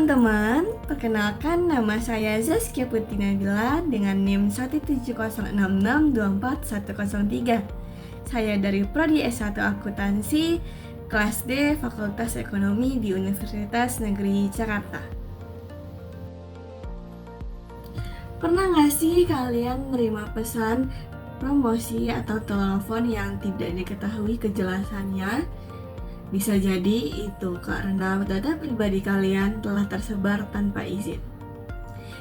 teman-teman, perkenalkan nama saya Zaskia Putri Nabila dengan NIM 17066241103. Saya dari Prodi S1 Akuntansi, kelas D, Fakultas Ekonomi di Universitas Negeri Jakarta. Pernah nggak sih kalian menerima pesan promosi atau telepon yang tidak diketahui kejelasannya? Bisa jadi itu karena data pribadi kalian telah tersebar tanpa izin.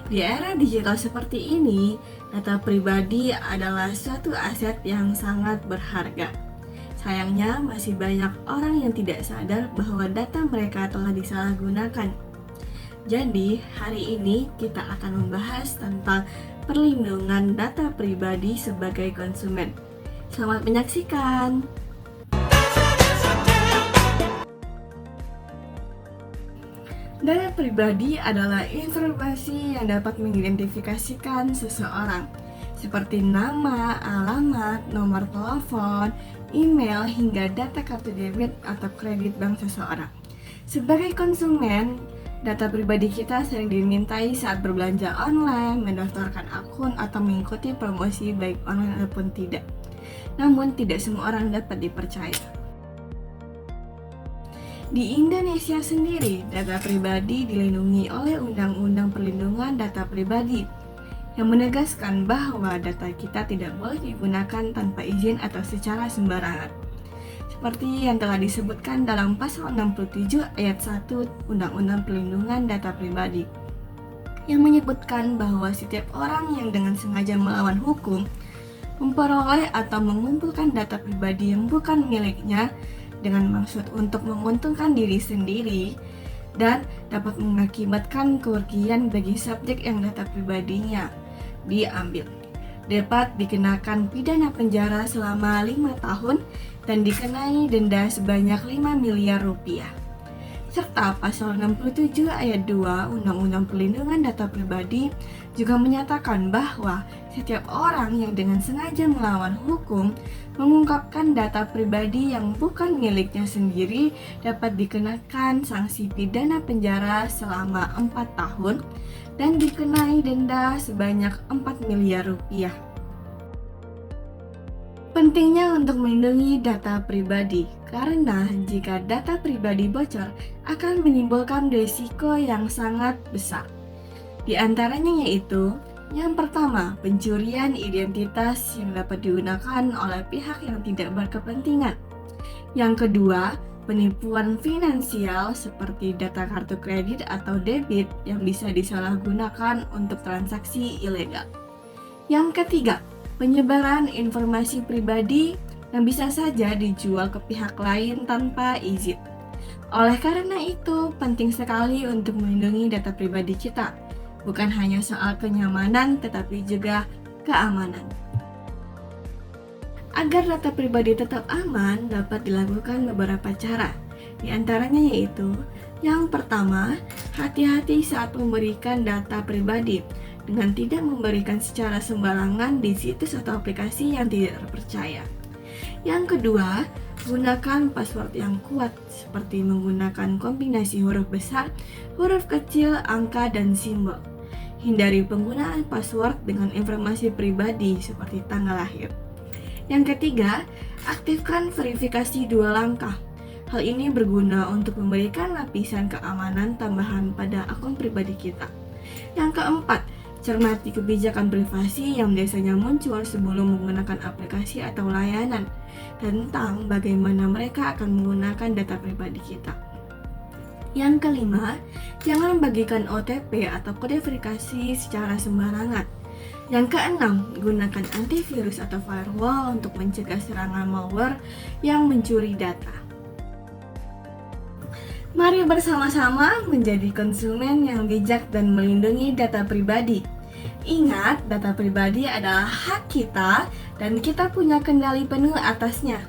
Di era digital seperti ini, data pribadi adalah suatu aset yang sangat berharga. Sayangnya masih banyak orang yang tidak sadar bahwa data mereka telah disalahgunakan. Jadi, hari ini kita akan membahas tentang perlindungan data pribadi sebagai konsumen. Selamat menyaksikan! Data pribadi adalah informasi yang dapat mengidentifikasikan seseorang, seperti nama, alamat, nomor telepon, email, hingga data kartu debit atau kredit bank seseorang. Sebagai konsumen, data pribadi kita sering dimintai saat berbelanja online, mendaftarkan akun, atau mengikuti promosi baik online ataupun tidak. Namun, tidak semua orang dapat dipercaya. Di Indonesia sendiri, data pribadi dilindungi oleh Undang-Undang Perlindungan Data Pribadi yang menegaskan bahwa data kita tidak boleh digunakan tanpa izin atau secara sembarangan. Seperti yang telah disebutkan dalam Pasal 67 Ayat 1 Undang-Undang Perlindungan Data Pribadi yang menyebutkan bahwa setiap orang yang dengan sengaja melawan hukum memperoleh atau mengumpulkan data pribadi yang bukan miliknya dengan maksud untuk menguntungkan diri sendiri dan dapat mengakibatkan kerugian bagi subjek yang data pribadinya diambil, dapat dikenakan pidana penjara selama 5 tahun dan dikenai denda sebanyak 5 miliar rupiah. Serta Pasal 67 Ayat 2 Undang-Undang Perlindungan Data Pribadi juga menyatakan bahwa setiap orang yang dengan sengaja melawan hukum mengungkapkan data pribadi yang bukan miliknya sendiri dapat dikenakan sanksi pidana penjara selama 4 tahun dan dikenai denda sebanyak 4 miliar rupiah. Pentingnya untuk melindungi data pribadi, karena jika data pribadi bocor akan menimbulkan risiko yang sangat besar. Di antaranya yaitu, yang pertama, pencurian identitas yang dapat digunakan oleh pihak yang tidak berkepentingan. Yang kedua, penipuan finansial seperti data kartu kredit atau debit yang bisa disalahgunakan untuk transaksi ilegal. Yang ketiga, penyebaran informasi pribadi yang bisa saja dijual ke pihak lain tanpa izin. Oleh karena itu, penting sekali untuk melindungi data pribadi kita, bukan hanya soal kenyamanan tetapi juga keamanan. Agar data pribadi tetap aman, dapat dilakukan beberapa cara. Di antaranya yaitu, yang pertama, hati-hati saat memberikan data pribadi dengan tidak memberikan secara sembarangan di situs atau aplikasi yang tidak terpercaya. Yang kedua, gunakan password yang kuat seperti menggunakan kombinasi huruf besar, huruf kecil, angka, dan simbol. Hindari penggunaan password dengan informasi pribadi seperti tanggal lahir. Yang ketiga, aktifkan verifikasi 2 langkah. Hal ini berguna untuk memberikan lapisan keamanan tambahan pada akun pribadi kita. Yang keempat, cermati kebijakan privasi yang biasanya muncul sebelum menggunakan aplikasi atau layanan tentang bagaimana mereka akan menggunakan data pribadi kita. Yang kelima, jangan bagikan OTP atau kode verifikasi secara sembarangan. Yang keenam, gunakan antivirus atau firewall untuk mencegah serangan malware yang mencuri data. Mari bersama-sama menjadi konsumen yang bijak dan melindungi data pribadi. Ingat, data pribadi adalah hak kita dan kita punya kendali penuh atasnya.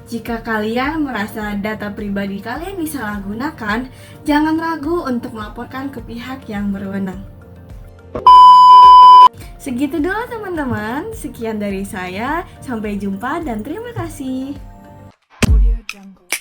Jika kalian merasa data pribadi kalian disalahgunakan, jangan ragu untuk melaporkan ke pihak yang berwenang. Segitu dulu teman-teman, sekian dari saya, sampai jumpa dan terima kasih. Audio Jungle.